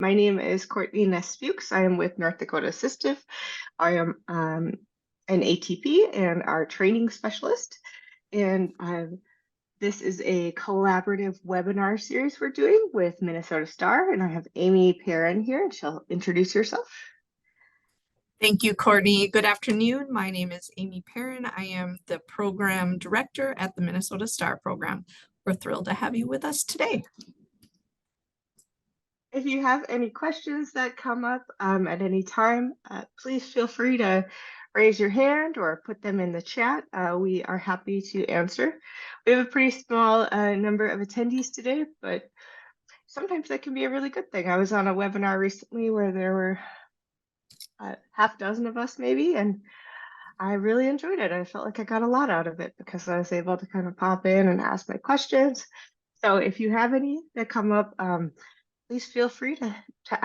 My name is Courtney Ness-Fuchs. I am with North Dakota Assistive. I am an ATP and our training specialist. And this is a collaborative webinar series we're doing with Minnesota Star. And I have Amy Perrin here, and she'll introduce herself. Thank you, Courtney. Good afternoon. My name is Amy Perrin. I am the program director at the Minnesota Star program. We're thrilled to have you with us today. If you have any questions that come up at any time, please feel free to raise your hand or put them in the chat. We are happy to answer. We have a pretty small number of attendees today, but sometimes that can be a really good thing. I was on a webinar recently where there were half dozen of us maybe, and I really enjoyed it. I felt like I got a lot out of it because I was able to kind of pop in and ask my questions. So if you have any that come up, please feel free to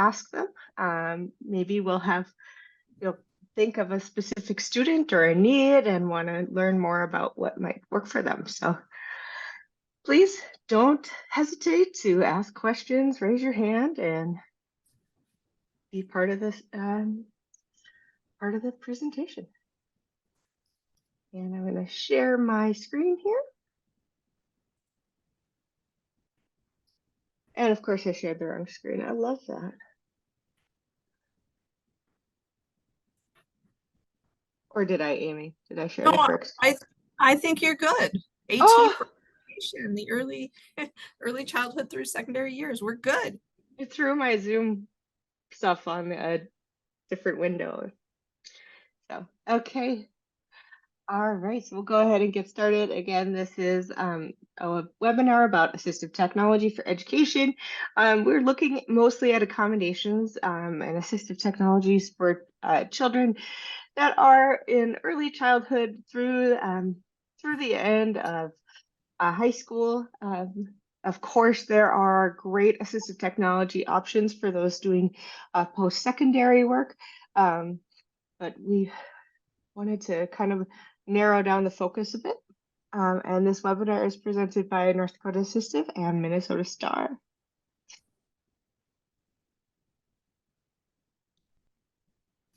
ask them. Maybe we'll have, you'll think of a specific student or a need and want to learn more about what might work for them. So please don't hesitate to ask questions, raise your hand, and be part of this, part of the presentation. And I'm going to share my screen here. And of course, I shared the wrong screen. I love that. Or did I, Amy? Did I share the correct screen? I think you're good. AT for education, the early childhood through secondary years. We're good. I threw my Zoom stuff on a different window. So, okay. All right, so we'll go ahead and get started. Again, this is a webinar about assistive technology for education. We're looking mostly at accommodations and assistive technologies for children that are in early childhood through the end of high school. Of course, there are great assistive technology options for those doing post-secondary work, but we wanted to kind of narrow down the focus a bit. And this webinar is presented by North Dakota Assistive and Minnesota Star.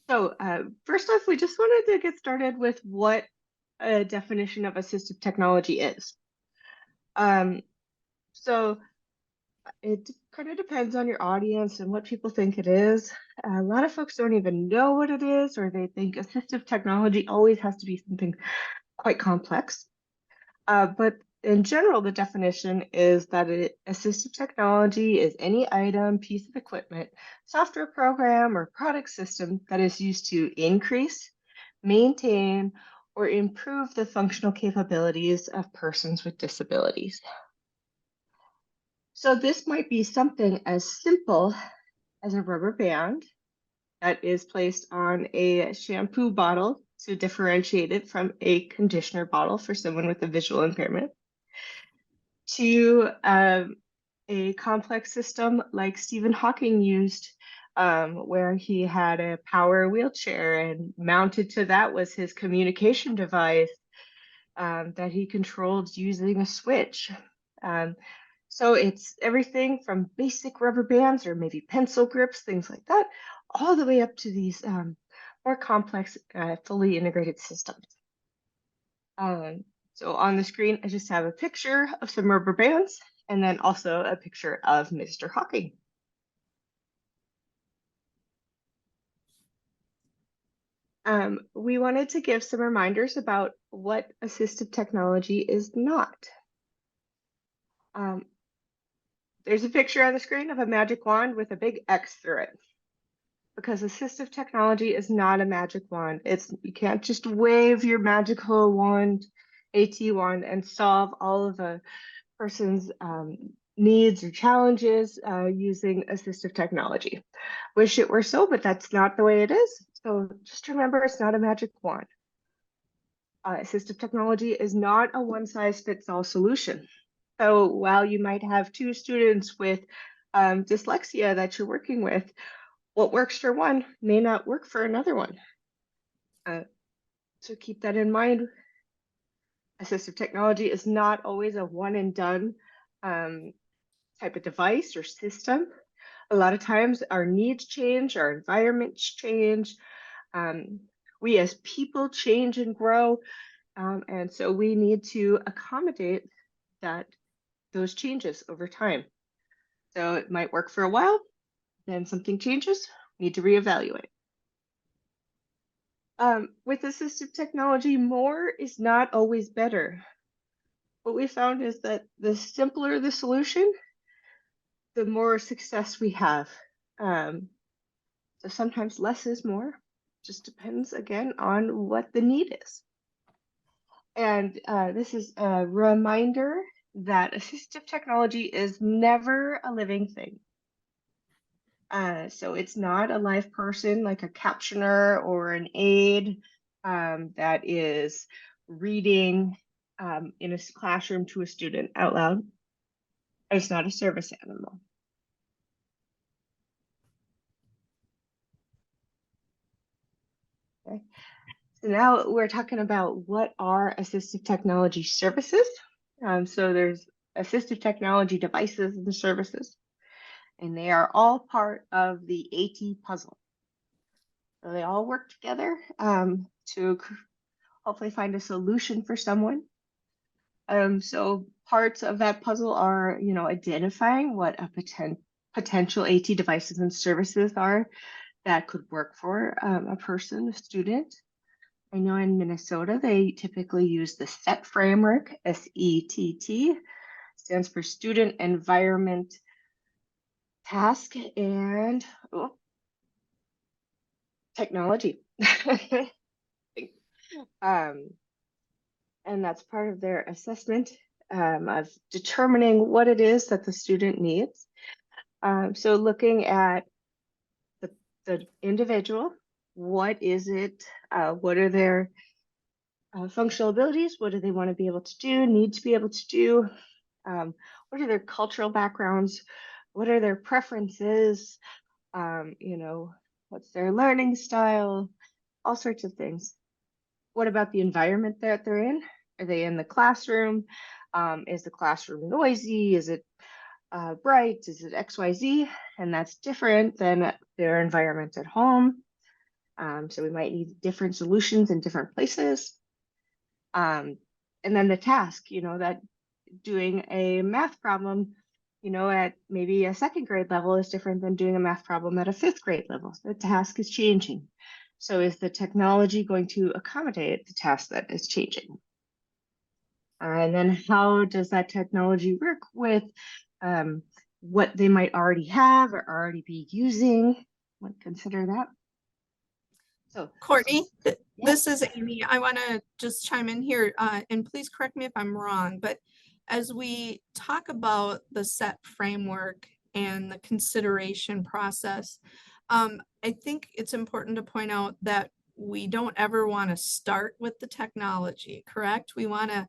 So first off, we just wanted to get started with what a definition of assistive technology is. So it kind of depends on your audience and what people think it is. A lot of folks don't even know what it is, or they think assistive technology always has to be something quite complex. But in general, the definition is that assistive technology is any item, piece of equipment, software program, or product system that is used to increase, maintain, or improve the functional capabilities of persons with disabilities. So this might be something as simple as a rubber band that is placed on a shampoo bottle to differentiate it from a conditioner bottle for someone with a visual impairment, to a complex system like Stephen Hawking used, where he had a power wheelchair, and mounted to that was his communication device that he controlled using a switch. So it's everything from basic rubber bands or maybe pencil grips, things like that, all the way up to these more complex, fully integrated systems. So on the screen, I just have a picture of some rubber bands and then also a picture of Mr. Hawking. We wanted to give some reminders about what assistive technology is not. There's a picture on the screen of a magic wand with a big X through it, because assistive technology is not a magic wand. You can't just wave your magical wand, AT wand, and solve all of a person's needs or challenges using assistive technology. Wish it were so, but that's not the way it is. So just remember, it's not a magic wand. Assistive technology is not a one-size-fits-all solution. So while you might have two students with dyslexia that you're working with, what works for one may not work for another one. So keep that in mind. Assistive technology is not always a one and done type of device or system. A lot of times our needs change, our environments change, we as people change and grow, and so we need to accommodate those changes over time. So it might work for a while, then something changes, need to reevaluate. With assistive technology, more is not always better. What we found is that the simpler the solution, the more success we have. So sometimes less is more, just depends again on what the need is. And this is a reminder that assistive technology is never a living thing. So it's not a live person like a captioner or an aide that is reading in a classroom to a student out loud. It's not a service animal. Okay. So now we're talking about what are assistive technology services. So there's assistive technology devices and services, and they are all part of the AT puzzle. So they all work together to hopefully find a solution for someone. So parts of that puzzle are, identifying what a potential AT devices and services are that could work for a person, a student. I know in Minnesota, they typically use the SETT framework, SETT, stands for Student Environment Task and Technology. And that's part of their assessment of determining what it is that the student needs. So looking at the individual, what is it? What are their functional abilities? What do they want to be able to do, need to be able to do? What are their cultural backgrounds? What are their preferences? What's their learning style? All sorts of things. What about the environment that they're in? Are they in the classroom? Is the classroom noisy? Is it bright? Is it XYZ? And that's different than their environment at home. So we might need different solutions in different places. And then the task, that doing a math problem, at maybe a second grade level is different than doing a math problem at a fifth grade level. The task is changing. So is the technology going to accommodate the task that is changing? And then how does that technology work with what they might already have or already be using? Might consider that. So Courtney, yeah. this is Amy. I want to just chime in here, and please correct me if I'm wrong, but as we talk about the SET framework and the consideration process, I think it's important to point out that we don't ever want to start with the technology, correct? We want to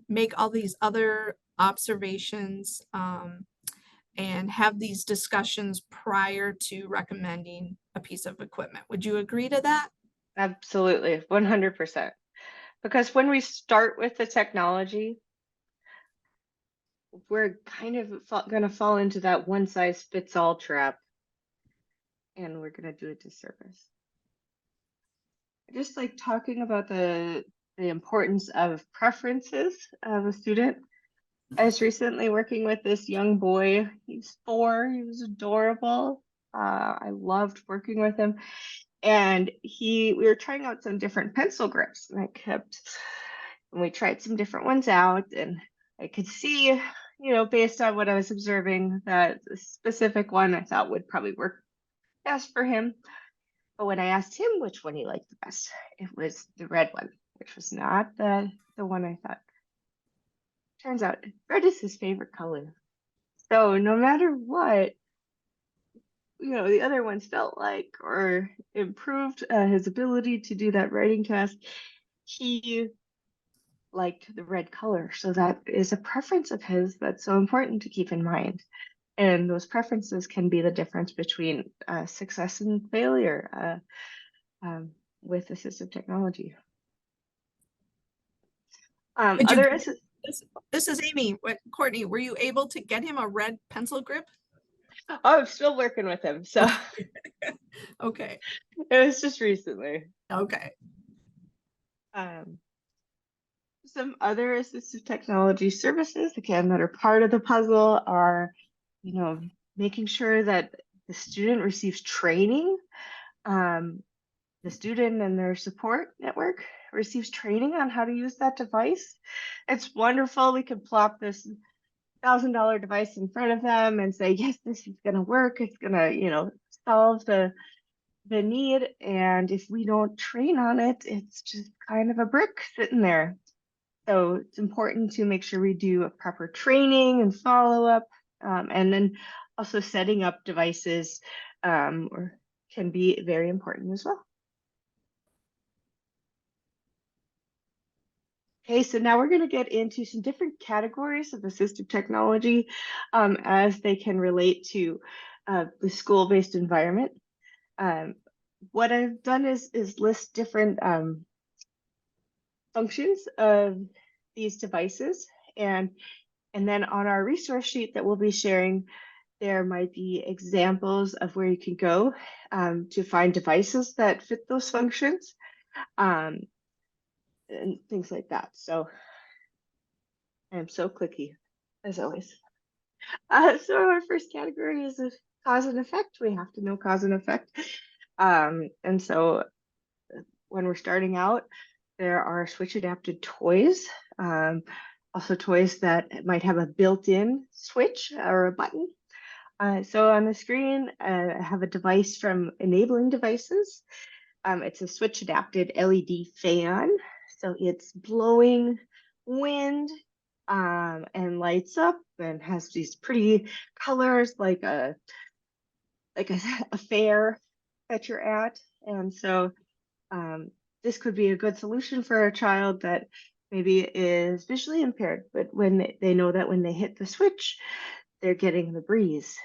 make all these other observations and have these discussions prior to recommending a piece of equipment. Would you agree to that? Absolutely, 100%. Because when we start with the technology, we're kind of going to fall into that one size fits all trap, and we're going to do a disservice. I just like talking about the importance of preferences of a student. I was recently working with this young boy. He's 4. He was adorable. I loved working with him. And we were trying out some different pencil grips, and we tried some different ones out, and I could see, based on what I was observing, that the specific one I thought would probably work best for him. But when I asked him which one he liked the best, it was the red one, which was not the one I thought. Turns out red is his favorite color. So no matter what, the other ones felt like or improved his ability to do that writing task, he liked the red color. So that is a preference of his that's so important to keep in mind. And those preferences can be the difference between success and failure with assistive technology. This is Amy. Courtney, were you able to get him a red pencil grip? Oh, I'm still working with him, so Okay. it was just recently. Okay. Um, some other assistive technology services, again, that are part of the puzzle are, you know, making sure that the student receives training. Um, the student and their support network receives training on how to use that device. It's wonderful. We can plop this $1,000 device in front of them and say, yes, this is going to work. It's going to, solve the need. And if we don't train on it, it's just kind of a brick sitting there. So it's important to make sure we do a proper training and follow up, and then also setting up devices or can be very important as well. Okay, so now we're going to get into some different categories of assistive technology as they can relate to the school-based environment. Um, what I've done is list different functions of these devices, and then on our resource sheet that we'll be sharing, there might be examples of where you can go to find devices that fit those functions um, and things like that. So I'm so clicky, as always. So our first category is a cause and effect. We have to know cause and effect. And so when we're starting out, there are switch adapted toys. Also toys that might have a built-in switch or a button. So on the screen, I have a device from Enabling Devices. It's a switch adapted LED fan. So it's blowing wind and lights up and has these pretty colors like a a fair that you're at. And so this could be a good solution for a child that maybe is visually impaired, but when they know that when they hit the switch, they're getting the breeze.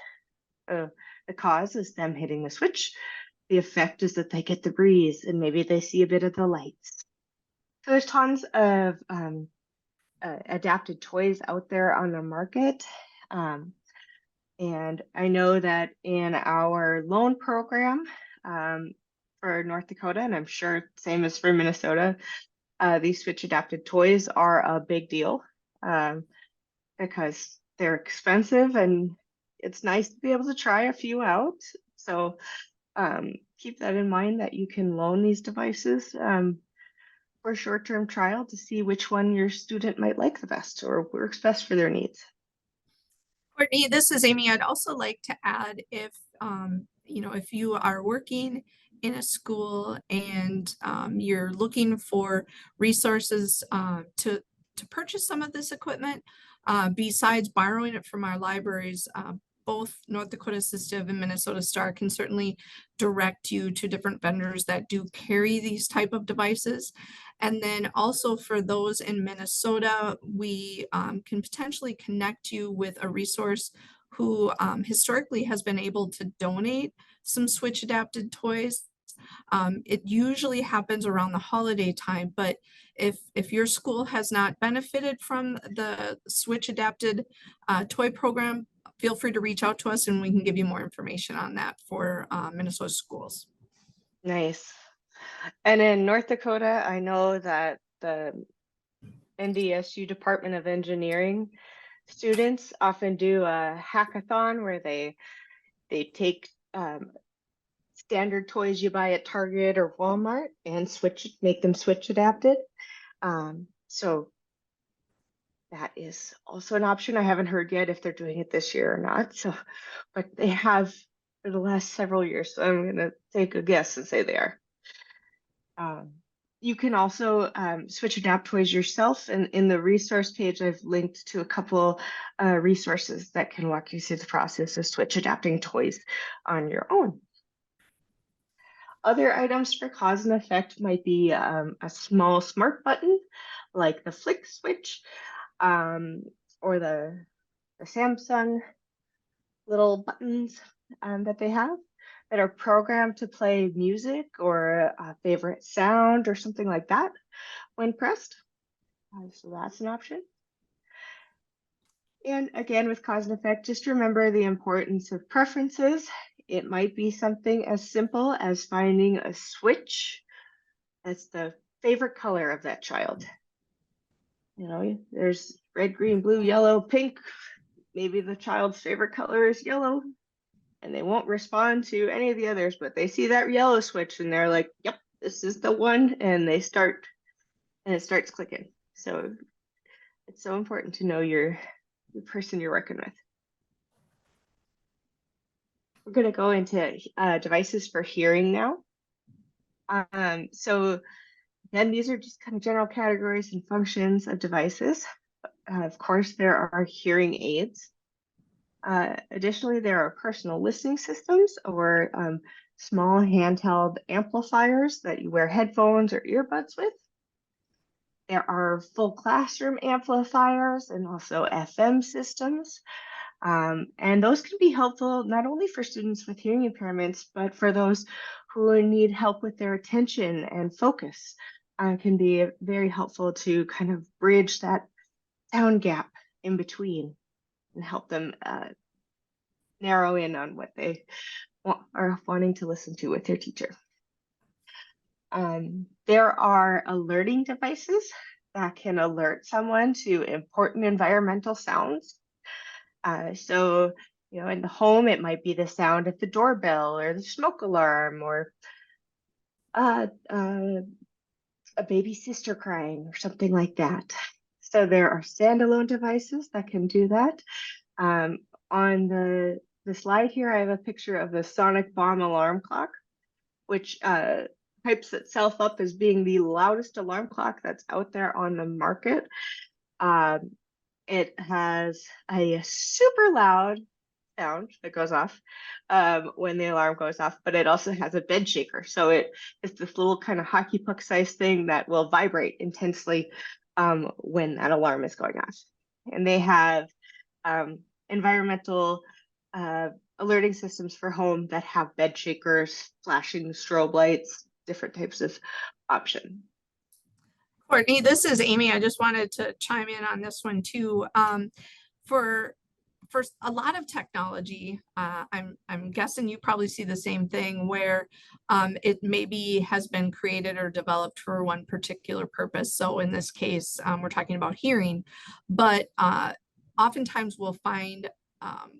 The cause is them hitting the switch. The effect is that they get the breeze and maybe they see a bit of the lights. So there's tons of adapted toys out there on the market. And I know that in our loan program for North Dakota, and I'm sure same as for Minnesota, these switch adapted toys are a big deal because they're expensive and it's nice to be able to try a few out. So keep that in mind that you can loan these devices for a short-term trial to see which one your student might like the best or works best for their needs. Courtney, this is Amy. I'd also like to add if if you are working in a school and you're looking for resources to purchase some of this equipment, besides borrowing it from our libraries, both North Dakota Assistive and Minnesota Star can certainly direct you to different vendors that do carry these type of devices. And then also for those in Minnesota, we can potentially connect you with a resource who historically has been able to donate some switch adapted toys. It usually happens around the holiday time, but if your school has not benefited from the switch adapted toy program, feel free to reach out to us and we can give you more information on that for Minnesota schools. Nice. And in North Dakota, I know that the NDSU Department of Engineering students often do a hackathon where they take standard toys you buy at Target or Walmart and make them switch adapted. So that is also an option. I haven't heard yet if they're doing it this year or not. So, but they have for the last several years. So I'm going to take a guess and say they are. You can also switch adapt toys yourself. And in the resource page, I've linked to a couple resources that can walk you through the process of switch adapting toys on your own. Other items for cause and effect might be a small smart button, like the flick switch, or the Samsung little buttons that they have that are programmed to play music or a favorite sound or something like that when pressed. So that's an option. And again, with cause and effect, just remember the importance of preferences. It might be something as simple as finding a switch that's the favorite color of that child. You know, there's red, green, blue, yellow, pink. Maybe the child's favorite color is yellow, and they won't respond to any of the others, but they see that yellow switch and they're like, yep, this is the one, and they start, and it starts clicking. So it's so important to know the person you're working with. We're going to go into devices for hearing now. So again, these are just kind of general categories and functions of devices. Of course, there are hearing aids. Additionally, there are personal listening systems or small handheld amplifiers that you wear headphones or earbuds with. There are full classroom amplifiers and also FM systems. And those can be helpful not only for students with hearing impairments, but for those who need help with their attention and focus. Can be very helpful to kind of bridge that sound gap in between and help them narrow in on what they are wanting to listen to with their teacher. There are alerting devices that can alert someone to important environmental sounds. So, you know, in the home, it might be the sound of the doorbell or the smoke alarm or a baby sister crying or something like that. So there are standalone devices that can do that. On the slide here, I have a picture of the sonic bomb alarm clock, which hypes itself up as being the loudest alarm clock that's out there on the market. It has a super loud sound that goes off when the alarm goes off, but it also has a bed shaker. So it's this little kind of hockey puck sized thing that will vibrate intensely when that alarm is going off. And they have environmental alerting systems for home that have bed shakers, flashing strobe lights, different types of option. Courtney, this is Amy. I just wanted to chime in on this one too. For a lot of technology, I'm guessing you probably see the same thing where it maybe has been created or developed for one particular purpose. So in this case, we're talking about hearing, but oftentimes we'll find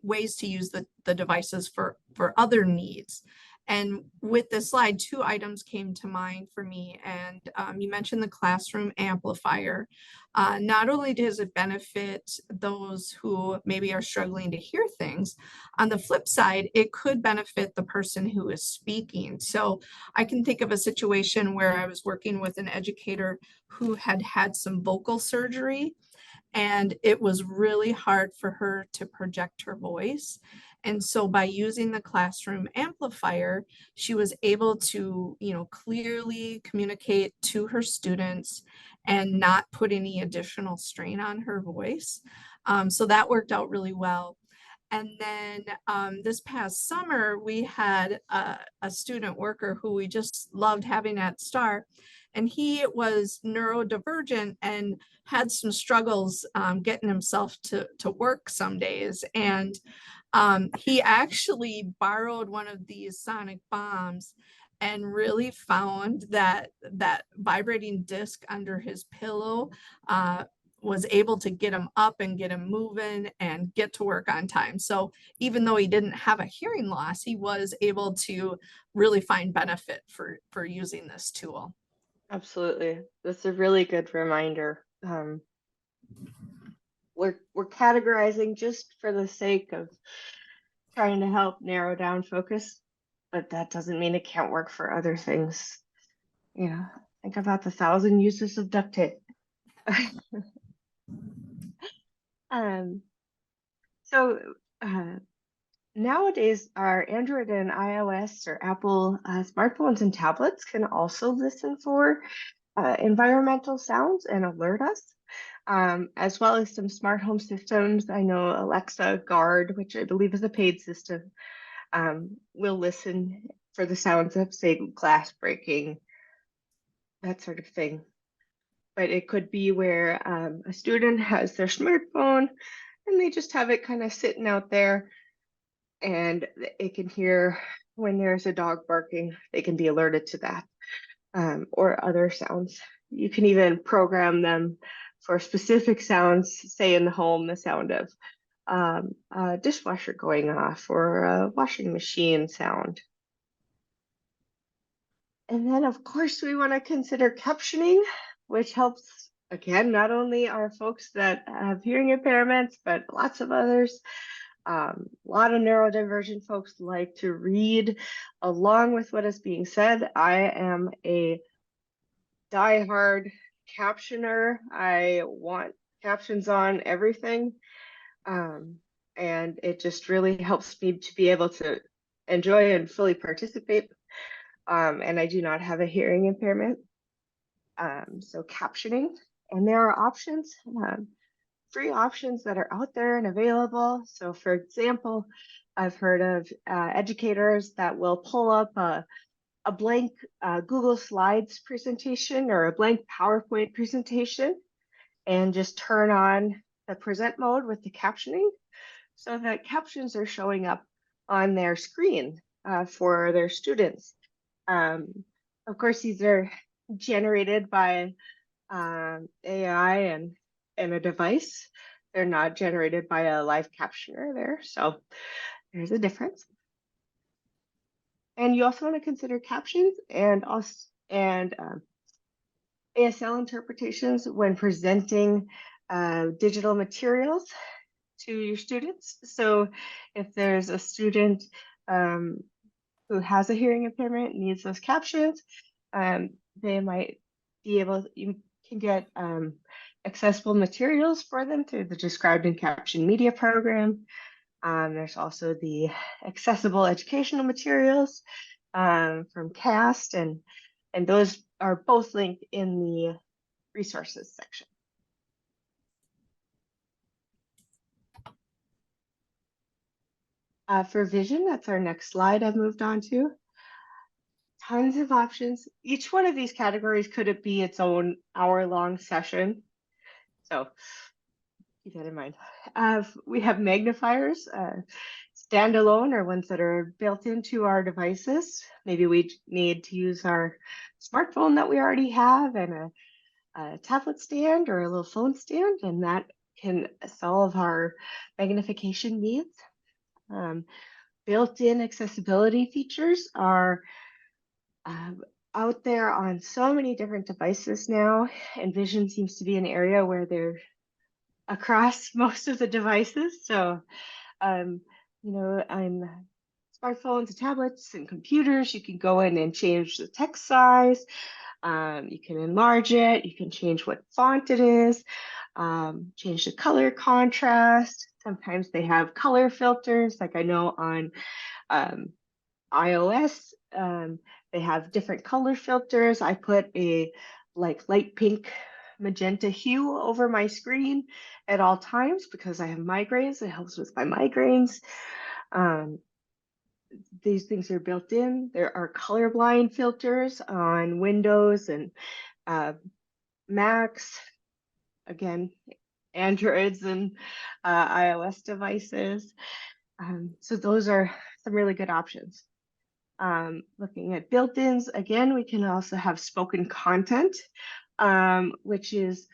ways to use the devices for other needs. And with this slide, two items came to mind for me. And you mentioned the classroom amplifier. Not only does it benefit those who maybe are struggling to hear things, on the flip side, it could benefit the person who is speaking. So I can think of a situation where I was working with an educator who had had some vocal surgery, and it was really hard for her to project her voice. And so by using the classroom amplifier, she was able to, clearly communicate to her students and not put any additional strain on her voice. So that worked out really well. And then this past summer, we had a student worker who we just loved having at STAR, and he was neurodivergent and had some struggles getting himself to work some days. And he actually borrowed one of these sonic bombs and really found that vibrating disc under his pillow was able to get him up and get him moving and get to work on time. So even though he didn't have a hearing loss, he was able to really find benefit for using this tool. Absolutely. That's a really good reminder. We're categorizing just for the sake of trying to help narrow down focus, but that doesn't mean it can't work for other things. Think about the 1,000 uses of duct tape. So nowadays, our Android and iOS or Apple smartphones and tablets can also listen for environmental sounds and alert us, as well as some smart home systems. I know Alexa Guard, which I believe is a paid system, will listen for the sounds of, say, glass breaking, that sort of thing. But it could be where a student has their smartphone and they just have it kind of sitting out there, and it can hear when there's a dog barking. They can be alerted to that, or other sounds. You can even program them for specific sounds, say in the home, the sound of a dishwasher going off or a washing machine sound. And then, of course, we want to consider captioning, which helps, again, not only our folks that have hearing impairments, but lots of others. A lot of neurodivergent folks like to read along with what is being said. I am a diehard captioner. I want captions on everything. And it just really helps me to be able to enjoy and fully participate. And I do not have a hearing impairment. So captioning, and there are options, free options that are out there and available. So for example, I've heard of educators that will pull up a blank Google Slides presentation or a blank PowerPoint presentation and just turn on the present mode with the captioning so that captions are showing up on their screen for their students. Of course, these are generated by AI and a device. They're not generated by a live captioner there, so there's a difference. And you also want to consider captions and ASL interpretations when presenting digital materials to your students. So if there's a student who has a hearing impairment, needs those captions, they might be able, you can get accessible materials for them through the Described and Captioned Media program. There's also the accessible educational materials from CAST, and those are both linked in the resources section. For vision, that's our next slide I've moved on to. Tons of options. Each one of these categories could be its own hour-long session. So keep that in mind. We have magnifiers, standalone or ones that are built into our devices. Maybe we need to use our smartphone that we already have and a tablet stand or a little phone stand, and that can solve our magnification needs. Built-in accessibility features are out there on so many different devices now, and vision seems to be an area where they're across most of the devices. So, on smartphones, tablets, and computers, you can go in and change the text size. You can enlarge it. You can change what font it is, change the color contrast. Sometimes they have color filters, like I know on iOS, they have different color filters. I put a light pink magenta hue over my screen at all times because I have migraines. It helps with my migraines. These things are built in. There are colorblind filters on Windows and Macs, again, Androids and iOS devices. So those are some really good options. Looking at built-ins, again, we can also have spoken content, which is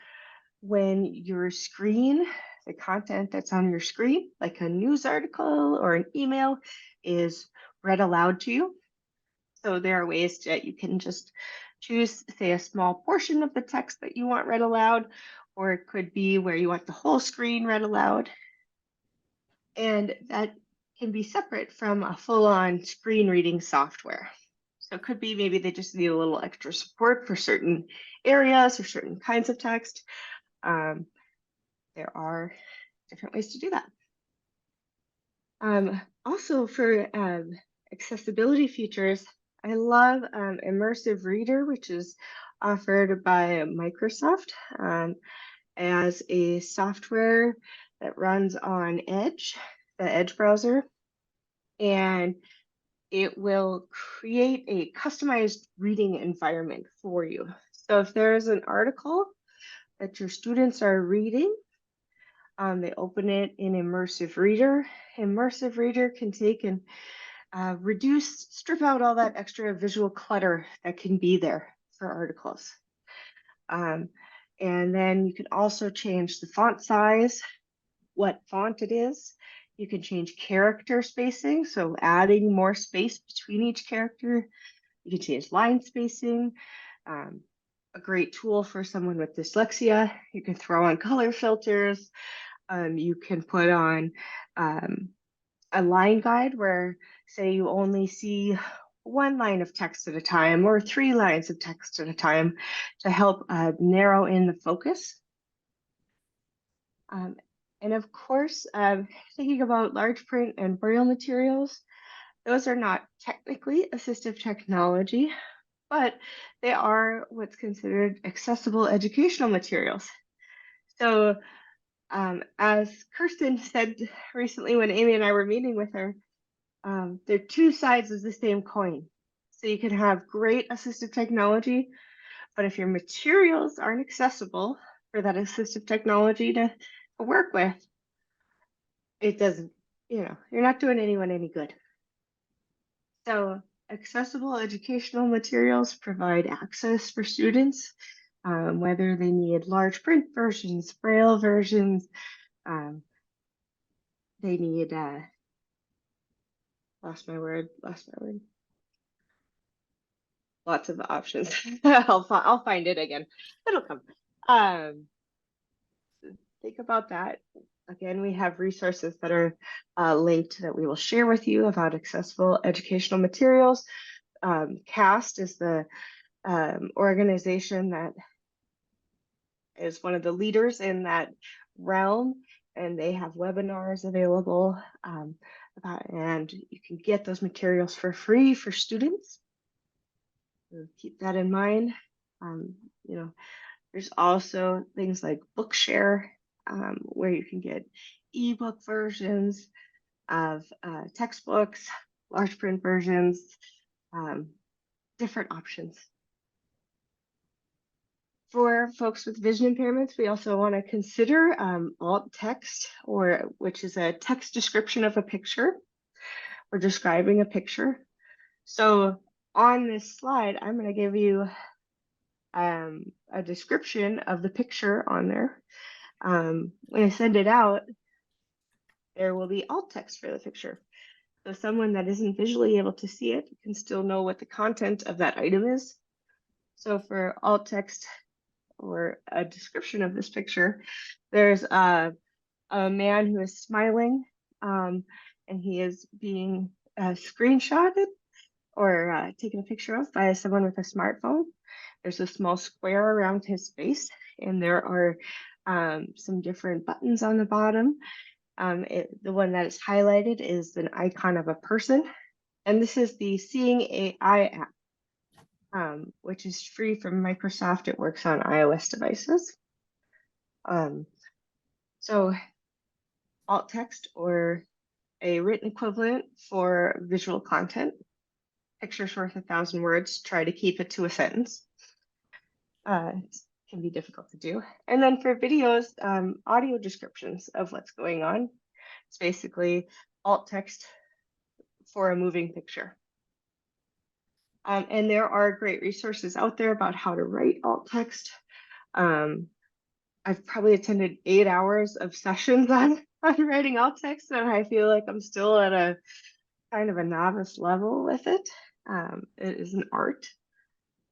when your screen, the content that's on your screen, like a news article or an email, is read aloud to you. So there are ways that you can just choose, say, a small portion of the text that you want read aloud, or it could be where you want the whole screen read aloud. And that can be separate from a full-on screen reading software. So it could be maybe they just need a little extra support for certain areas or certain kinds of text. There are different ways to do that. Also for accessibility features, I love Immersive Reader, which is offered by Microsoft as a software that runs on Edge, the Edge browser, and it will create a customized reading environment for you. So if there is an article that your students are reading, They open it in Immersive Reader. Immersive Reader can take and strip out all that extra visual clutter that can be there for articles. And then you can also change the font size, what font it is. You can change character spacing, so adding more space between each character. You can change line spacing. A great tool for someone with dyslexia. You can throw on color filters. You can put on a line guide where, say, you only see one line of text at a time or 3 lines of text at a time to help narrow in the focus. And of course, thinking about large print and braille materials, those are not technically assistive technology, but they are what's considered accessible educational materials. So as Kirsten said recently when Amy and I were meeting with her, they're 2 sides of the same coin. So you can have great assistive technology, but if your materials aren't accessible for that assistive technology to work with, it doesn't, you're not doing anyone any good. So accessible educational materials provide access for students, whether they need large print versions, braille versions, they need, lost my word. Lots of options. I'll find it again. It'll come. Think about that. Again, we have resources that are linked that we will share with you about accessible educational materials. CAST is the organization that is one of the leaders in that realm, and they have webinars available and you can get those materials for free for students. So keep that in mind. There's also things like Bookshare, where you can get ebook versions of textbooks, large print versions, different options. For folks with vision impairments, we also want to consider alt text, which is a text description of a picture or describing a picture. So on this slide, I'm going to give you a description of the picture on there. When I send it out, there will be alt text for the picture. So someone that isn't visually able to see it can still know what the content of that item is. So for alt text or a description of this picture, there's a man who is smiling, and he is being screenshotted or taken a picture of by someone with a smartphone. There's a small square around his face, and there are some different buttons on the bottom. The one that is highlighted is an icon of a person, and this is the Seeing AI app, which is free from Microsoft. It works on iOS devices. So alt text or a written equivalent for visual content. Pictures worth 1,000 words. Try to keep it to a sentence. It can be difficult to do. And then for videos, audio descriptions of what's going on. It's basically alt text for a moving picture. And there are great resources out there about how to write alt text. I've probably attended 8 hours of sessions on writing alt text, and I feel like I'm still at a kind of a novice level with it. It is an art,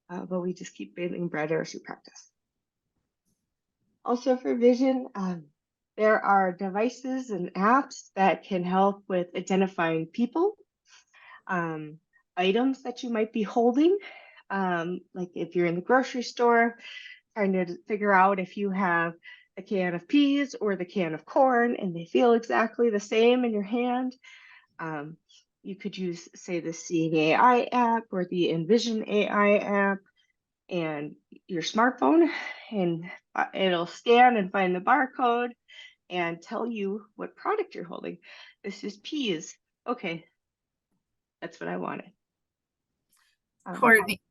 but we just keep getting better as we practice. Also for vision, there are devices and apps that can help with identifying people, items that you might be holding, like if you're in the grocery store, trying to figure out if you have a can of peas or the can of corn and they feel exactly the same in your hand. You could use, say, the Seeing AI app or the Envision AI app and your smartphone, and it'll scan and find the barcode and tell you what product you're holding. This is peas. Okay, that's what I wanted. Courtney,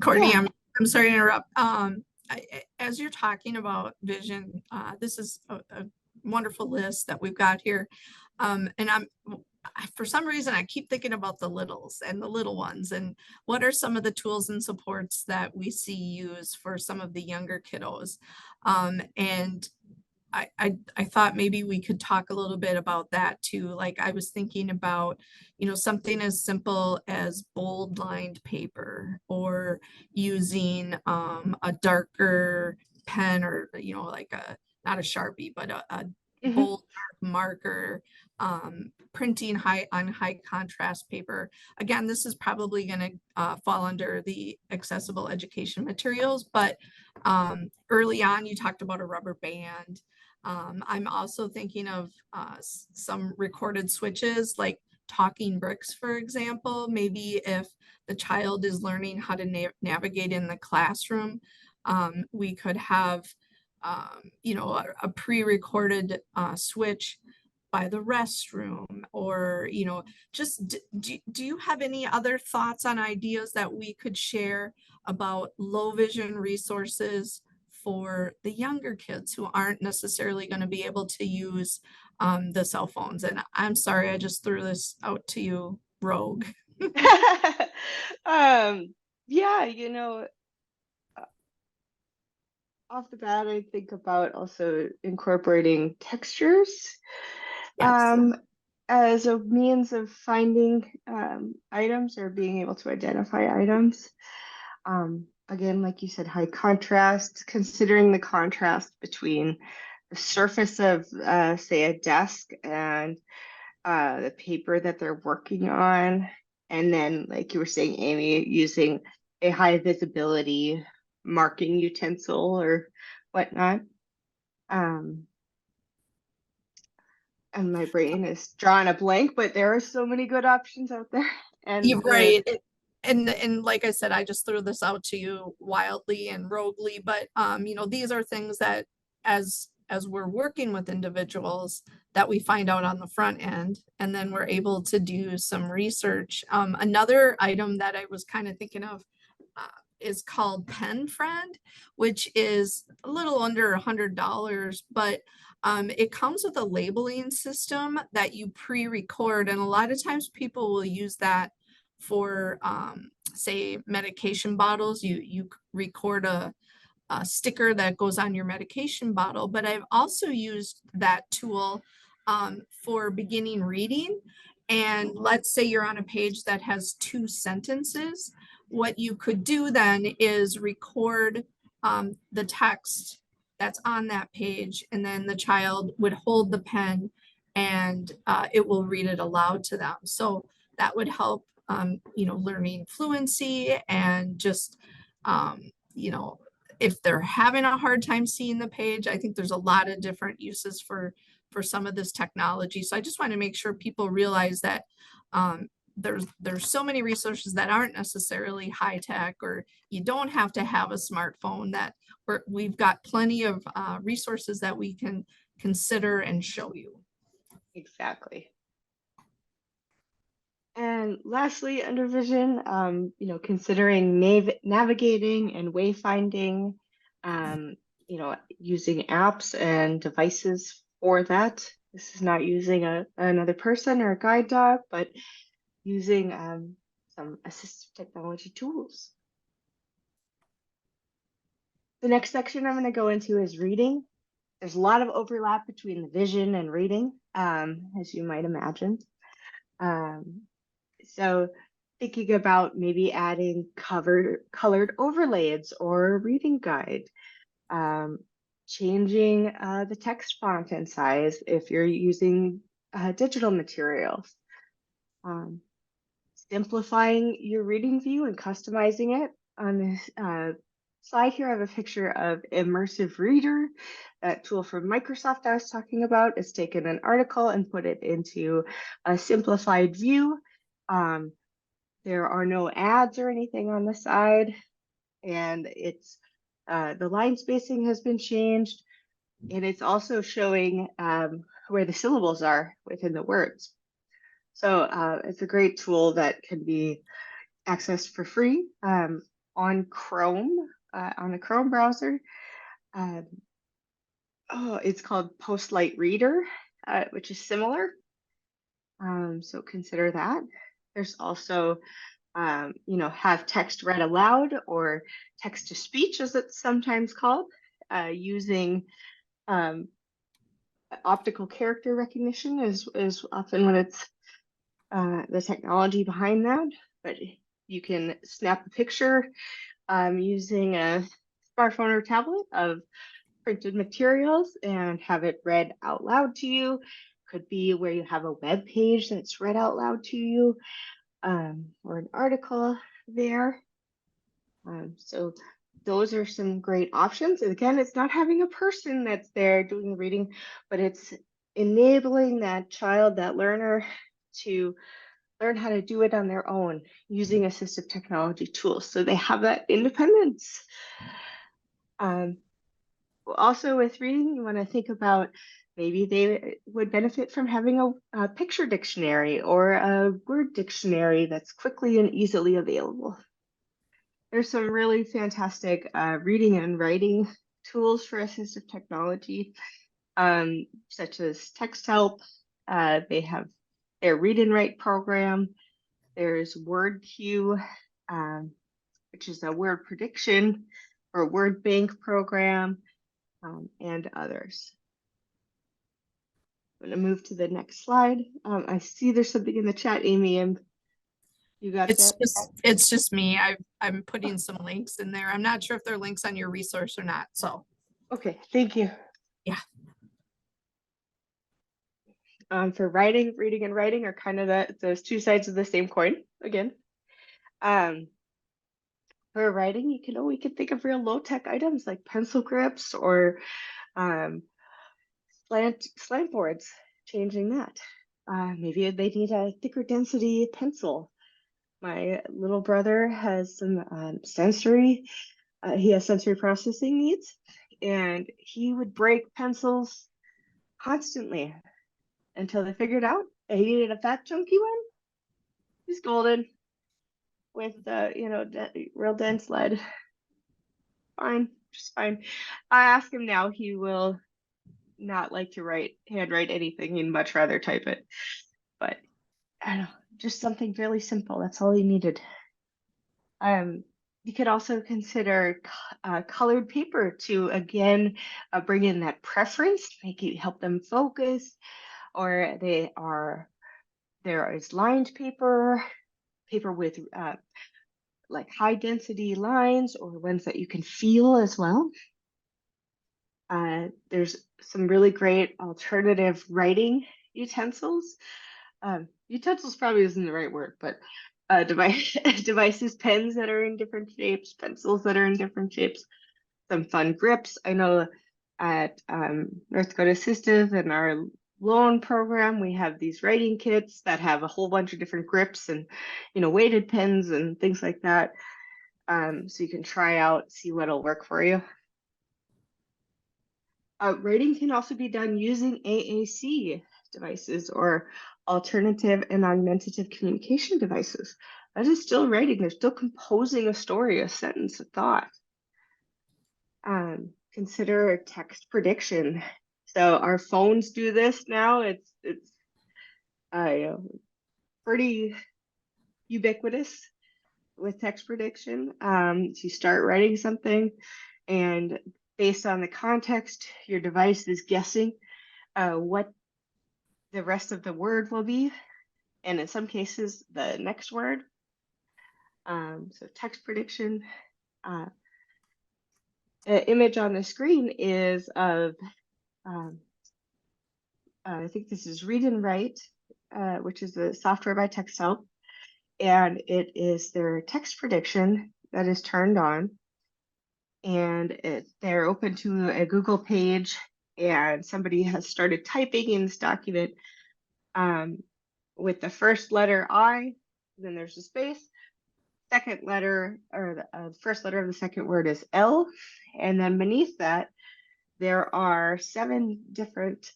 yeah. I'm sorry to interrupt. As you're talking about vision, this is a wonderful list that we've got here. And for some reason, I keep thinking about the littles and the little ones, and what are some of the tools and supports that we see used for some of the younger kiddos. And I thought maybe we could talk a little bit about that too. Like I was thinking about, something as simple as bold lined paper, or using a darker pen, or, like not a Sharpie, but a Mhm. bold marker, printing on high contrast paper. Again, this is probably going to fall under the accessible education materials, but early on you talked about a rubber band. I'm also thinking of some recorded switches, like talking bricks, for example. Maybe if the child is learning how to navigate in the classroom, we could have, a pre-recorded switch by the restroom, or, just do you have any other thoughts on ideas that we could share about low vision resources for the younger kids who aren't necessarily going to be able to use the cell phones? And I'm sorry, I just threw this out to you, rogue. um, yeah, uh, off the bat, I think about also incorporating textures Yes. um, as a means of finding items or being able to identify items. Again, like you said, high contrast, considering the contrast between the surface of, say, a desk and the paper that they're working on. And then, like you were saying, Amy, using a high visibility marking utensil or whatnot. Um, and my brain is drawing a blank, but there are so many good options out there. And You're right. And like I said, I just threw this out to you wildly and roguely, but these are things that as we're working with individuals, that we find out on the front end, and then we're able to do some research. Another item that I was kind of thinking of uh, is called Pen Friend, which is a little under $100, but it comes with a labeling system that you pre-record, and a lot of times people will use that for, say, medication bottles. You record a sticker that goes on your medication bottle, but I've also used that tool for beginning reading. And let's say you're on a page that has 2 sentences. What you could do then is record the text that's on that page, and then the child would hold the pen, and it will read it aloud to them. So that would help, learning fluency, and just, um, you know, if they're having a hard time seeing the page. I think there's a lot of different uses for some of this technology. So I just want to make sure people realize that there's so many resources that aren't necessarily high tech, or you don't have to have a smartphone, that we've got plenty of resources that we can consider and show you. exactly. And lastly, under vision, considering navigating and wayfinding, um, using apps and devices for that. This is not using another person or a guide dog, but using some assistive technology tools. The next section I'm going to go into is reading. There's a lot of overlap between the vision and reading, as you might imagine. Um, So thinking about maybe adding colored overlays or a reading guide, um, changing the text font and size if you're using digital materials, um, simplifying your reading view and customizing it. On this slide here, I have a picture of Immersive Reader, that tool from Microsoft I was talking about. It's taken an article and put it into a simplified view. Um, there are no ads or anything on the side, and it's the line spacing has been changed, and it's also showing where the syllables are within the words. So it's a great tool that can be accessed for free on Chrome, on a Chrome browser. Um, Oh, it's called Postlight Reader, which is similar. So consider that. There's also, have text read aloud or text to speech, as it's sometimes called, using um, optical character recognition is often when it's the technology behind that. But you can snap a picture using a smartphone or tablet of printed materials and have it read out loud to you. Could be where you have a web page that's read out loud to you, or an article there. So those are some great options. And again, it's not having a person that's there doing the reading, but it's enabling that child, that learner, to learn how to do it on their own using assistive technology tools. So they have that independence. Also with reading, you want to think about maybe they would benefit from having a picture dictionary or a word dictionary that's quickly and easily available. There's some really fantastic reading and writing tools for assistive technology, such as Text Help. They have their read and write program. There's WordQ, which is a word prediction or word bank program, and others. I'm going to move to the next slide. I see there's something in the chat, Amy, and you got that? It's just me. I'm putting some links in there. I'm not sure if they're links on your resource or not. So Okay, thank you. yeah. For writing, reading and writing are kind of those two sides of the same coin again. For writing, we can think of real low-tech items like pencil grips or slant boards, changing that. Maybe they need a thicker density pencil. My little brother has some he has sensory processing needs, and he would break pencils constantly until they figured out he needed a fat, chunky one. He's golden with real dense lead. Fine, just fine. I ask him now, he will not like to handwrite anything. He'd much rather type it. But I don't know, just something really simple. That's all he needed. You could also consider colored paper to again bring in that preference, help them focus. Or there is lined paper with like high density lines or ones that you can feel as well. There's some really great alternative writing utensils. Utensils probably isn't the right word, but devices, pens that are in different shapes, pencils that are in different shapes, some fun grips. I know at North Dakota Assistive and our loan program, we have these writing kits that have a whole bunch of different grips and, weighted pens and things like that. So you can try out, see what'll work for you. Writing can also be done using AAC devices or alternative and augmentative communication devices. That is still writing. They're still composing a story, a sentence, a thought. Consider text prediction. So our phones do this now. It's pretty ubiquitous with text prediction. So you start writing something, and based on the context, your device is guessing what the rest of the word will be, and in some cases, the next word. So text prediction. The image on the screen is of, I think this is Read and Write, which is the software by Text Help, and it is their text prediction that is turned on, and they're open to a Google page, and somebody has started typing in this document with the first letter I, then there's a space. Second letter, or the first letter of the second word is L, and then beneath that, there are 7 different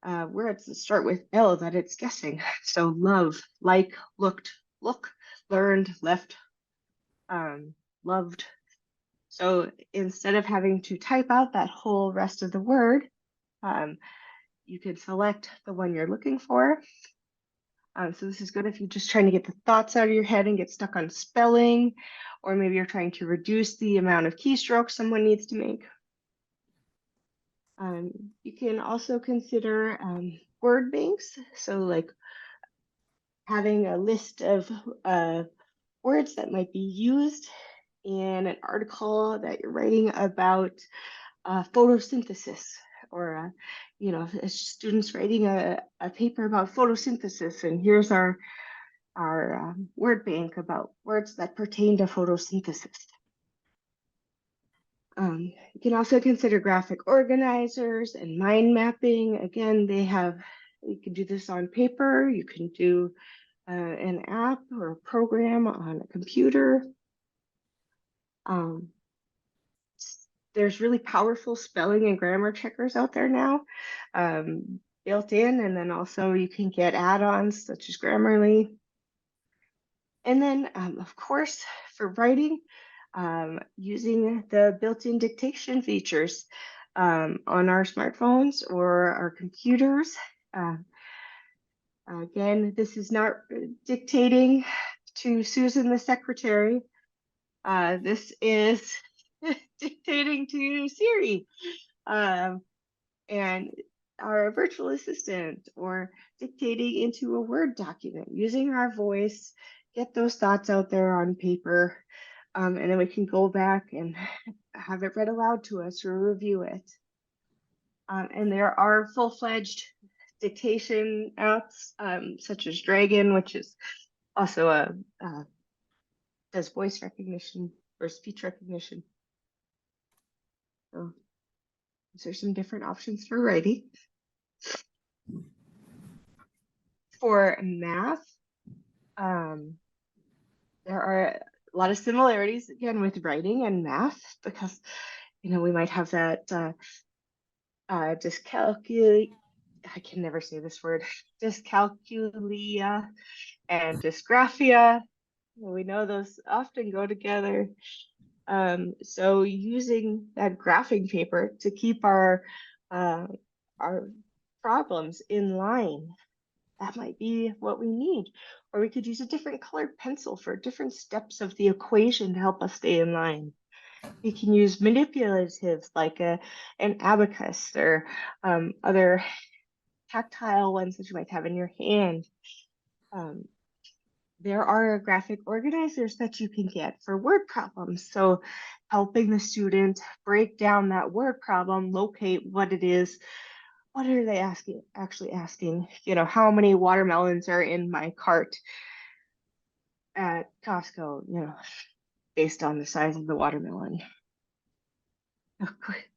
words that start with L that it's guessing. So love, like, looked, look, learned, left, loved. So instead of having to type out that whole rest of the word, You can select the one you're looking for. So this is good if you're just trying to get the thoughts out of your head and get stuck on spelling, or maybe you're trying to reduce the amount of keystrokes someone needs to make. You can also consider word banks. So like having a list of words that might be used in an article that you're writing about photosynthesis, or you know, if students writing a paper about photosynthesis, and here's our word bank about words that pertain to photosynthesis. You can also consider graphic organizers and mind mapping. Again, you can do this on paper, you can do an app or a program on a computer. There's really powerful spelling and grammar checkers out there now, built in, and then also you can get add-ons such as Grammarly. And then, of course, for writing, using the built-in dictation features on our smartphones or our computers. Again, this is not dictating to Susan, the secretary. This is dictating to Siri and our virtual assistant, or dictating into a Word document, using our voice, get those thoughts out there on paper, and then we can go back and have it read aloud to us or review it. And there are full-fledged dictation apps, such as Dragon, which is also does voice recognition or speech recognition. So these are some different options for writing. For math, there are a lot of similarities again with writing and math, because you know we might have that dyscalculia. I can never say this word. Dyscalculia and dysgraphia. We know those often go together. So using that graphing paper to keep our problems in line, that might be what we need. Or we could use a different colored pencil for different steps of the equation to help us stay in line. We can use manipulatives like an abacus, or other tactile ones that you might have in your hand. There are graphic organizers that you can get for word problems. So helping the student break down that word problem, locate what it is. What are they actually asking? You know, how many watermelons are in my cart at Costco, you know, based on the size of the watermelon.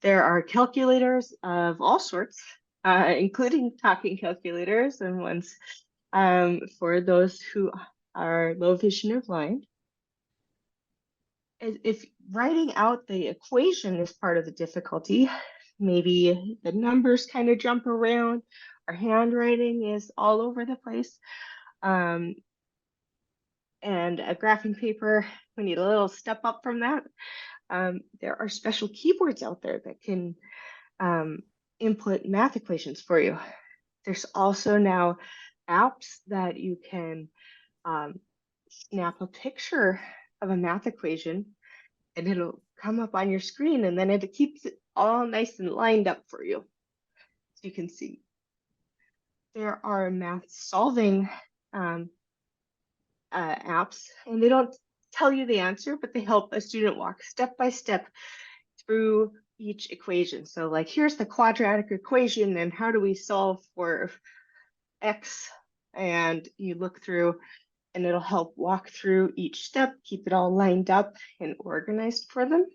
There are calculators of all sorts, including talking calculators and ones for those who are low vision or blind. If writing out the equation is part of the difficulty, maybe the numbers kind of jump around, our handwriting is all over the place, and a graphing paper, we need a little step up from that. There are special keyboards out there that can input math equations for you. There's also now apps that you can snap a picture of a math equation and it'll come up on your screen, and then it keeps it all nice and lined up for you, so you can see. There are math solving apps, and they don't tell you the answer, but they help a student walk step by step through each equation. So like, here's the quadratic equation, and how do we solve for X? And you look through, and it'll help walk through each step, keep it all lined up and organized for them.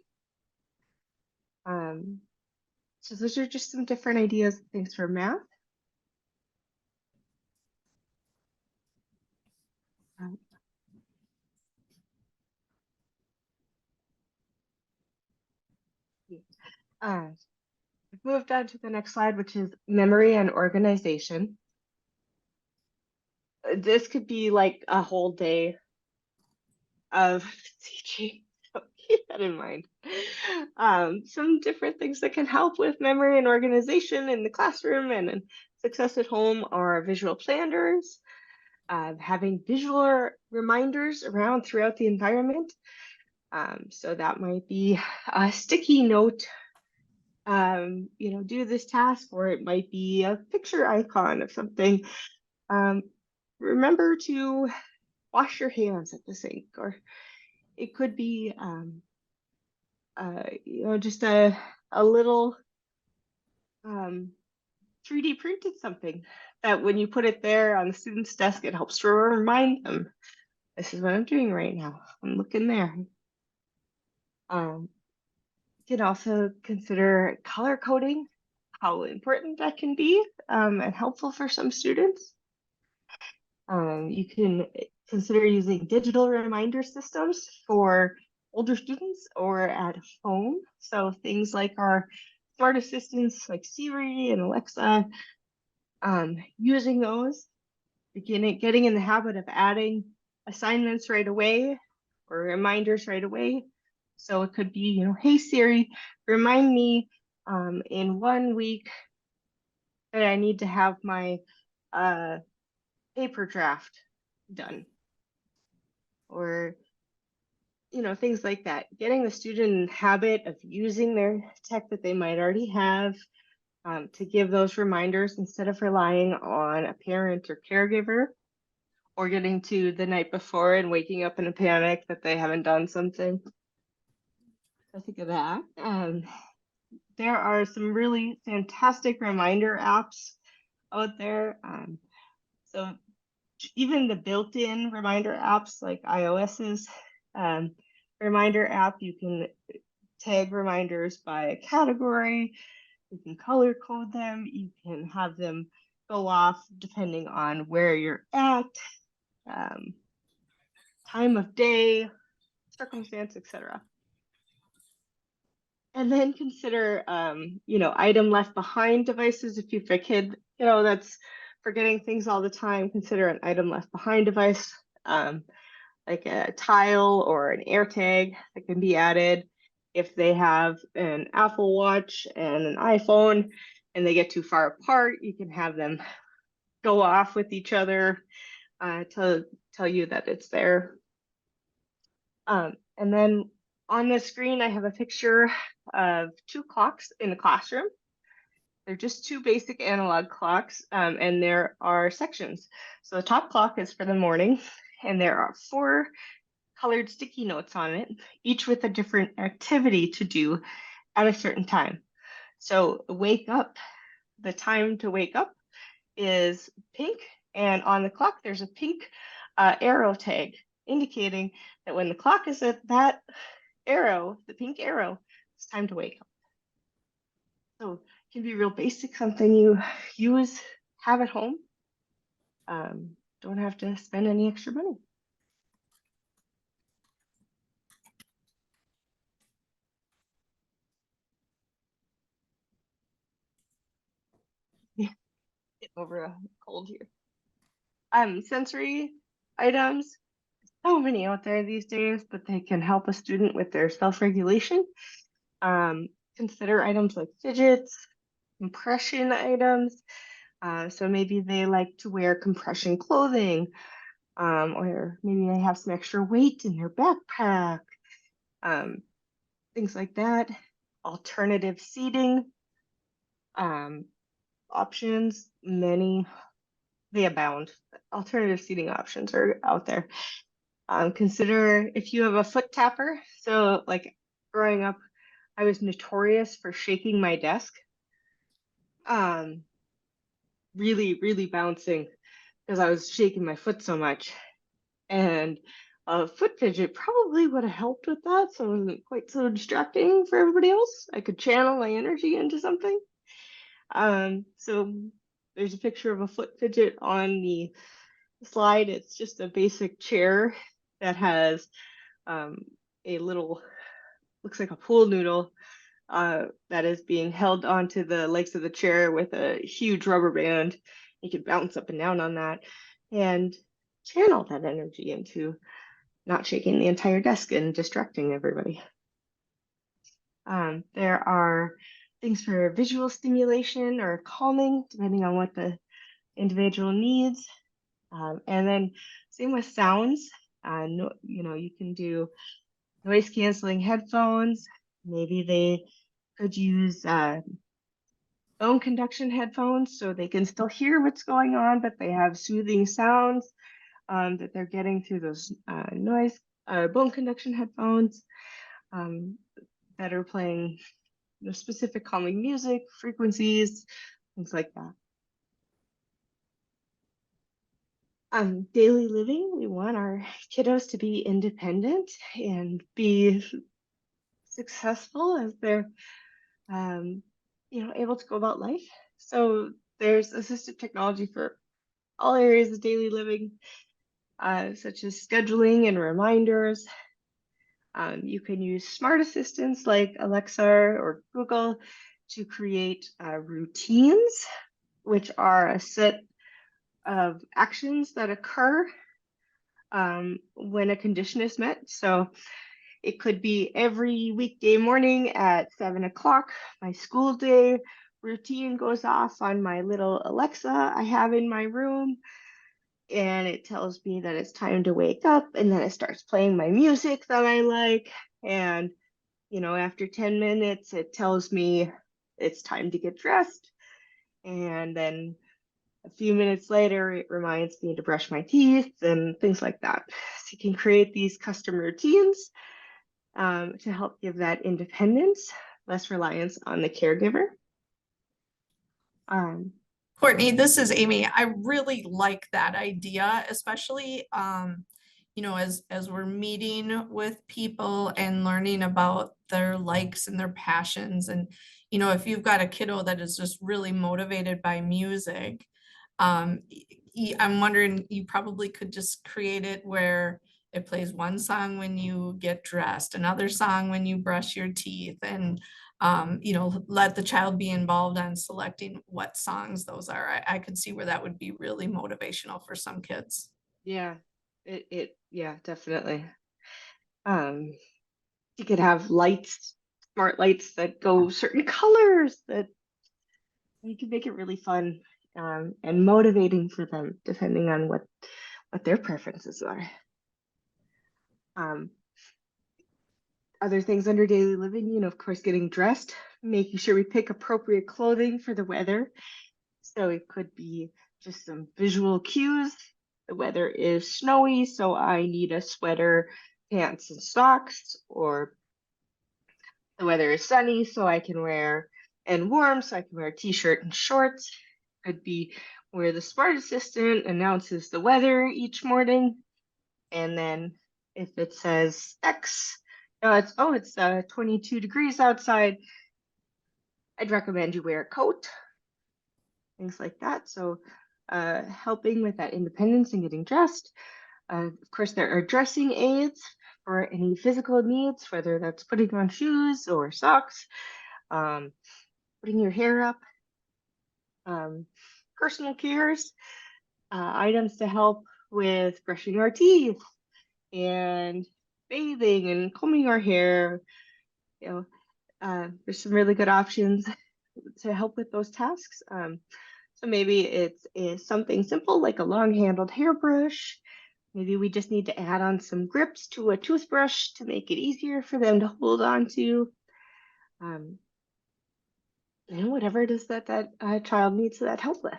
So those are just some different ideas and things for math. Moved on to the next slide, which is memory and organization. This could be like a whole day of teaching. So, that in mind. Some different things that can help with memory and organization in the classroom and success at home are visual planners, having visual reminders around throughout the environment. So that might be a sticky note, do this task, or it might be a picture icon of something. Remember to wash your hands at the sink, or it could be, just a little 3D printed something that when you put it there on the student's desk, it helps to remind them, this is what I'm doing right now. I'm looking there. You can also consider color coding, how important that can be, and helpful for some students. You can consider using digital reminder systems for older students or at home. So things like our smart assistants like Siri and Alexa, using those, getting in the habit of adding assignments right away or reminders right away. So it could be, hey Siri, remind me in 1 week that I need to have my paper draft done. Or, things like that. Getting the student in the habit of using their tech that they might already have, to give those reminders instead of relying on a parent or caregiver, or getting to the night before and waking up in a panic that they haven't done something. I think of that. There are some really fantastic reminder apps out there. So even the built-in reminder apps like iOS's reminder app, you can tag reminders by a category, you can color code them, you can have them go off depending on where you're at, time of day, circumstance, etc. And then consider, item left behind devices. If you have a kid, that's forgetting things all the time, consider an item left behind device, like a tile or an AirTag that can be added. If they have an Apple Watch and an iPhone and they get too far apart, you can have them go off with each other to tell you that it's there. And then on the screen, I have a picture of 2 clocks in a classroom. They're just 2 basic analog clocks, and there are sections. So the top clock is for the morning, and there are 4 colored sticky notes on it, each with a different activity to do at a certain time. So wake up, the time to wake up is pink, and on the clock there's a pink arrow tag indicating that when the clock is at that arrow, the pink arrow, it's time to wake up. So it can be real basic, something you have at home. Don't have to spend any extra money. Yeah, get over a cold here. Sensory items, so many out there these days, but they can help a student with their self-regulation. Consider items like fidgets, compression items. So maybe they like to wear compression clothing, or maybe they have some extra weight in their backpack, things like that. Alternative seating options, they abound. Alternative seating options are out there. Consider if you have a foot tapper. So like growing up, I was notorious for shaking my desk. Really, really bouncing because I was shaking my foot so much. And a foot fidget probably would have helped with that, so it wasn't quite so distracting for everybody else. I could channel my energy into something. So there's a picture of a foot fidget on the slide. It's just a basic chair that has a little, looks like a pool noodle that is being held onto the legs of the chair with a huge rubber band. You can bounce up and down on that and channel that energy into not shaking the entire desk and distracting everybody. There are things for visual stimulation or calming, depending on what the individual needs. And then same with sounds. You can do noise canceling headphones. Maybe they could use bone conduction headphones so they can still hear what's going on, but they have soothing sounds that they're getting through those bone conduction headphones that are playing specific calming music, frequencies, things like that. Daily living, we want our kiddos to be independent and be successful as they're able to go about life. So there's assistive technology for all areas of daily living, such as scheduling and reminders. You can use smart assistants like Alexa or Google to create routines, which are a set of actions that occur when a condition is met. So it could be every weekday morning at 7 o'clock, my school day routine goes off on my little Alexa I have in my room, and it tells me that it's time to wake up, and then it starts playing my music that I like. And, after 10 minutes, it tells me it's time to get dressed. And then a few minutes later, it reminds me to brush my teeth and things like that. So you can create these custom routines to help give that independence, less reliance on the caregiver. Courtney, this is Amy. I really like that idea, especially as we're meeting with people and learning about their likes and their passions. And if you've got a kiddo that is just really motivated by music, I'm wondering, you probably could just create it where it plays one song when you get dressed, another song when you brush your teeth, and let the child be involved on selecting what songs those are. I could see where that would be really motivational for some kids. Yeah, yeah, definitely. You could have smart lights that go certain colors, that you can make it really fun and motivating for them, depending on what their preferences are. Other things under daily living, of course, getting dressed, making sure we pick appropriate clothing for the weather. So it could be just some visual cues. The weather is snowy, so I need a sweater, pants, and socks. Or the weather is sunny, so I can wear, and warm, so I can wear a t-shirt and shorts. Could be where the smart assistant announces the weather each morning. And then if it says X, it's 22 degrees outside, I'd recommend you wear a coat, things like that. So helping with that independence and getting dressed. Of course, there are dressing aids for any physical needs, whether that's putting on shoes or socks, putting your hair up, personal cares, items to help with brushing our teeth and bathing and combing our hair. There's some really good options to help with those tasks. So maybe it's something simple like a long-handled hairbrush. Maybe we just need to add on some grips to a toothbrush to make it easier for them to hold on to. And whatever it is that child needs that help with.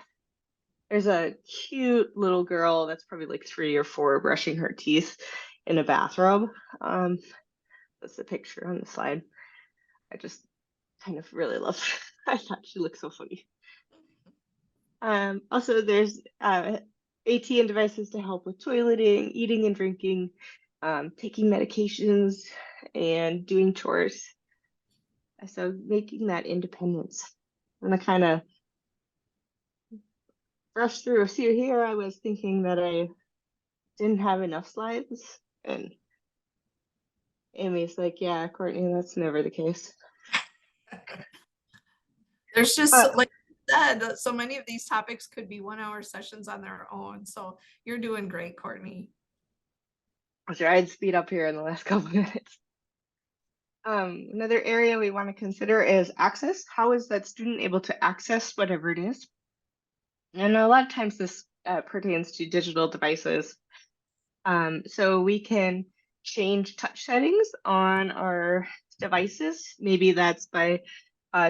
There's a cute little girl that's probably like 3 or 4 brushing her teeth in a bathrobe. That's the picture on the slide. I just kind of really love her. I thought she looked so funny. Also, there's ATM devices to help with toileting, eating and drinking, taking medications, and doing chores. So making that independence. I'm gonna kind of rush through a few here. I was thinking that I didn't have enough slides, and Amy's like, yeah, Courtney, that's never the case. There's just, like you said, so many of these topics could be 1-hour sessions on their own. So you're doing great, Courtney. I'll try and speed up here in the last couple minutes. Another area we want to consider is access. How is that student able to access whatever it is? And a lot of times this pertains to digital devices. So we can change touch settings on our devices. Maybe that's by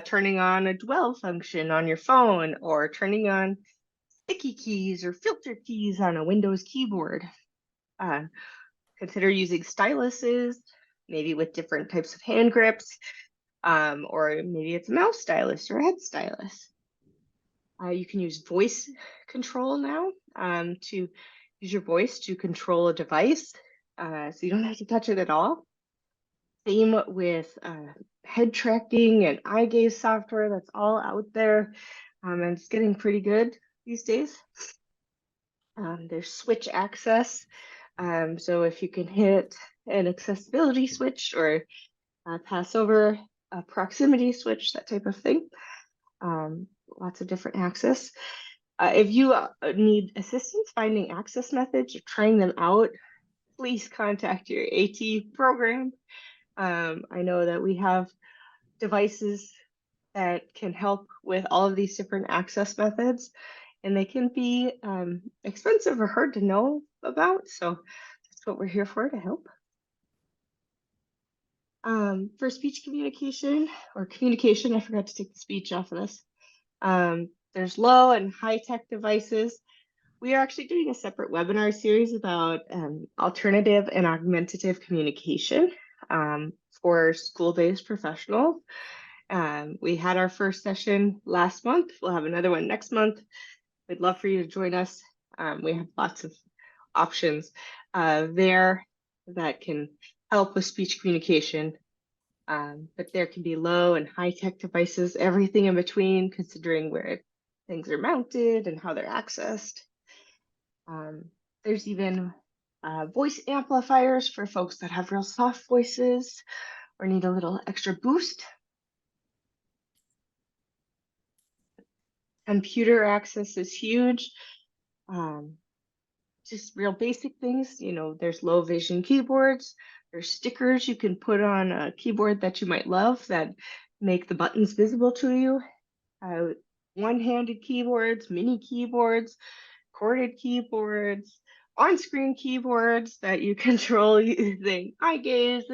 turning on a dwell function on your phone or turning on sticky keys or filter keys on a Windows keyboard. Consider using styluses, maybe with different types of hand grips, or maybe it's a mouse stylus or a head stylus. You can use voice control now to use your voice to control a device, so you don't have to touch it at all. Same with head tracking and eye gaze software. That's all out there, and it's getting pretty good these days. There's switch access. So if you can hit an accessibility switch or pass over a proximity switch, that type of thing. Lots of different access. If you need assistance finding access methods or trying them out, please contact your AT program. I know that we have devices that can help with all of these different access methods, and they can be expensive or hard to know about. So that's what we're here for, to help. For speech communication or communication, I forgot to take the speech off of this. There's low and high tech devices. We are actually doing a separate webinar series about alternative and augmentative communication for school-based professionals. We had our first session last month. We'll have another one next month. We'd love for you to join us. We have lots of options there that can help with speech communication. But there can be low and high tech devices, everything in between, considering where things are mounted and how they're accessed. There's even voice amplifiers for folks that have real soft voices or need a little extra boost. Computer access is huge. Just real basic things, you know, there's low vision keyboards, there's stickers you can put on a keyboard that you might love that make the buttons visible to you. One-handed keyboards, mini keyboards, corded keyboards, on-screen keyboards that you control using eye gaze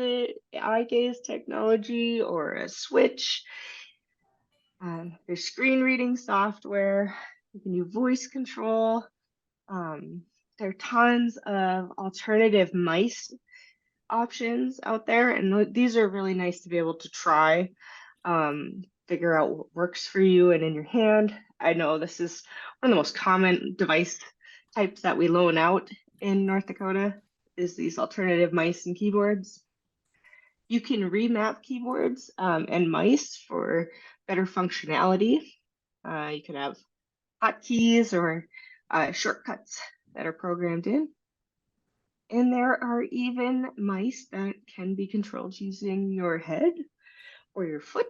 technology or a switch. There's screen reading software. You can do voice control. There are tons of alternative mice options out there, and these are really nice to be able to try, figure out what works for you and in your hand. I know this is one of the most common device types that we loan out in North Dakota is these alternative mice and keyboards. You can remap keyboards and mice for better functionality. You can have hotkeys or shortcuts that are programmed in. And there are even mice that can be controlled using your head or your foot,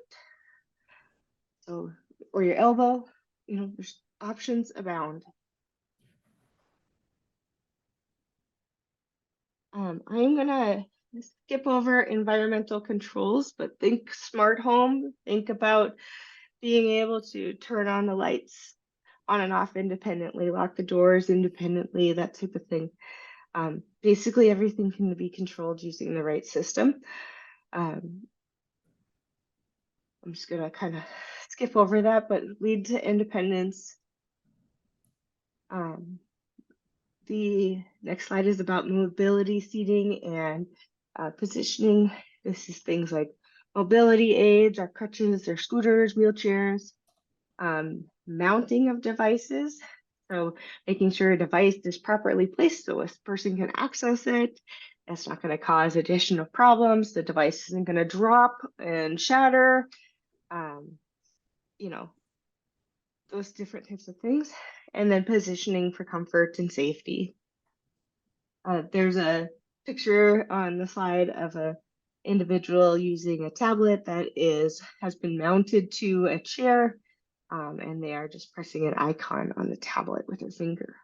so, or your elbow. You know, there's options abound. I'm gonna skip over environmental controls, but think smart home. Think about being able to turn on the lights on and off independently, lock the doors independently, that type of thing. Basically, everything can be controlled using the right system. I'm just gonna kind of skip over that, but lead to independence. The next slide is about mobility seating and positioning. This is things like mobility aids, our crutches, our scooters, wheelchairs, mounting of devices. So making sure a device is properly placed so a person can access it. That's not going to cause additional problems. The device isn't going to drop and shatter. You know, those different types of things. And then positioning for comfort and safety. There's a picture on the slide of a individual using a tablet that has been mounted to a chair, and they are just pressing an icon on the tablet with their finger.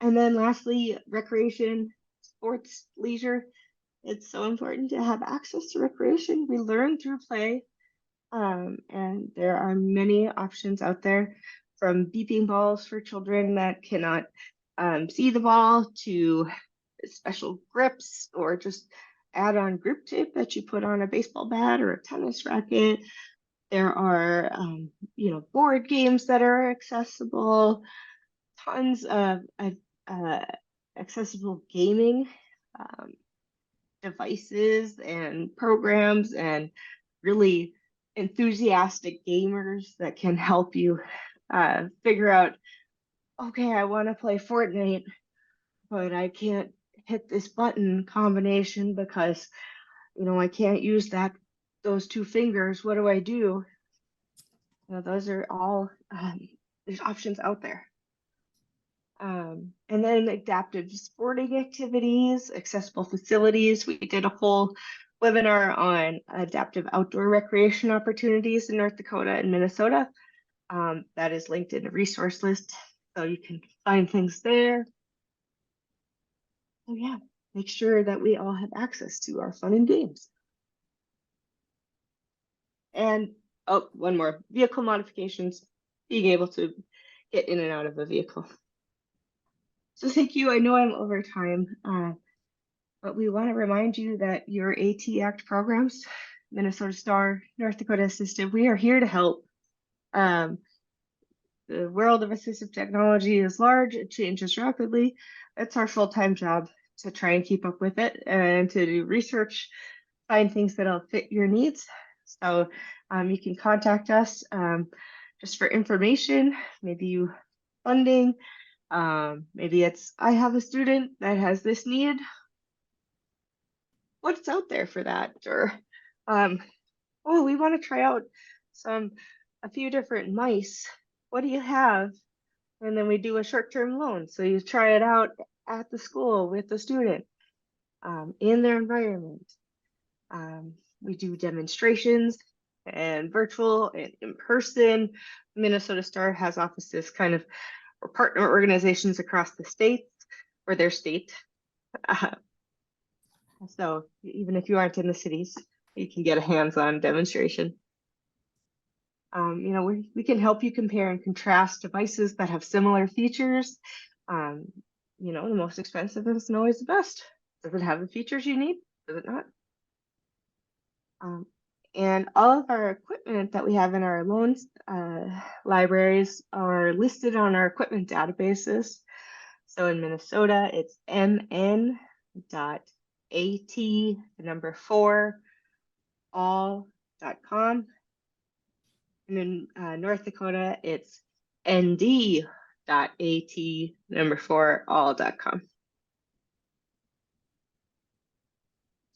And then lastly, recreation, sports, leisure. It's so important to have access to recreation. We learn through play, and there are many options out there, from beeping balls for children that cannot see the ball to special grips, or just add-on grip tape that you put on a baseball bat or a tennis racket. There are, board games that are accessible, tons of accessible gaming devices and programs, and really enthusiastic gamers that can help you figure out, okay, I want to play Fortnite, but I can't hit this button combination because, I can't use those two fingers. What do I do? Those are all, there's options out there. And then adaptive sporting activities, accessible facilities. We did a whole webinar on adaptive outdoor recreation opportunities in North Dakota and Minnesota. That is linked in the resource list, so you can find things there. So yeah, make sure that we all have access to our fun and games. And oh, one more, vehicle modifications, being able to get in and out of a vehicle. So thank you. I know I'm over time, but we want to remind you that your AT Act programs, Minnesota Star, North Dakota Assistive, we are here to help. The world of assistive technology is large, it changes rapidly. It's our full-time job to try and keep up with it and to do research, find things that'll fit your needs. So you can contact us just for information, maybe you funding, maybe it's, I have a student that has this need. What's out there for that? Or, oh, we want to try out a few different mice. What do you have? And then we do a short-term loan. So you try it out at the school with the student in their environment. We do demonstrations and virtual and in person. Minnesota Star has offices kind of, or partner organizations across the states or their state. So even if you aren't in the cities, you can get a hands-on demonstration. We can help you compare and contrast devices that have similar features. The most expensive isn't always the best. Does it have the features you need? Does it not? And all of our equipment that we have in our loans libraries are listed on our equipment databases. So in Minnesota, it's mn.at, the number 4, all.com. And in North Dakota, it's nd.at, number 4, all.com.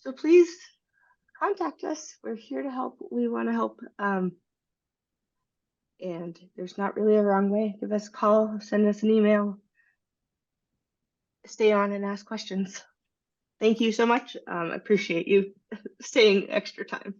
So please contact us. We're here to help. We want to help. And there's not really a wrong way. Give us a call, send us an email, stay on and ask questions. Thank you so much. Appreciate you staying extra time.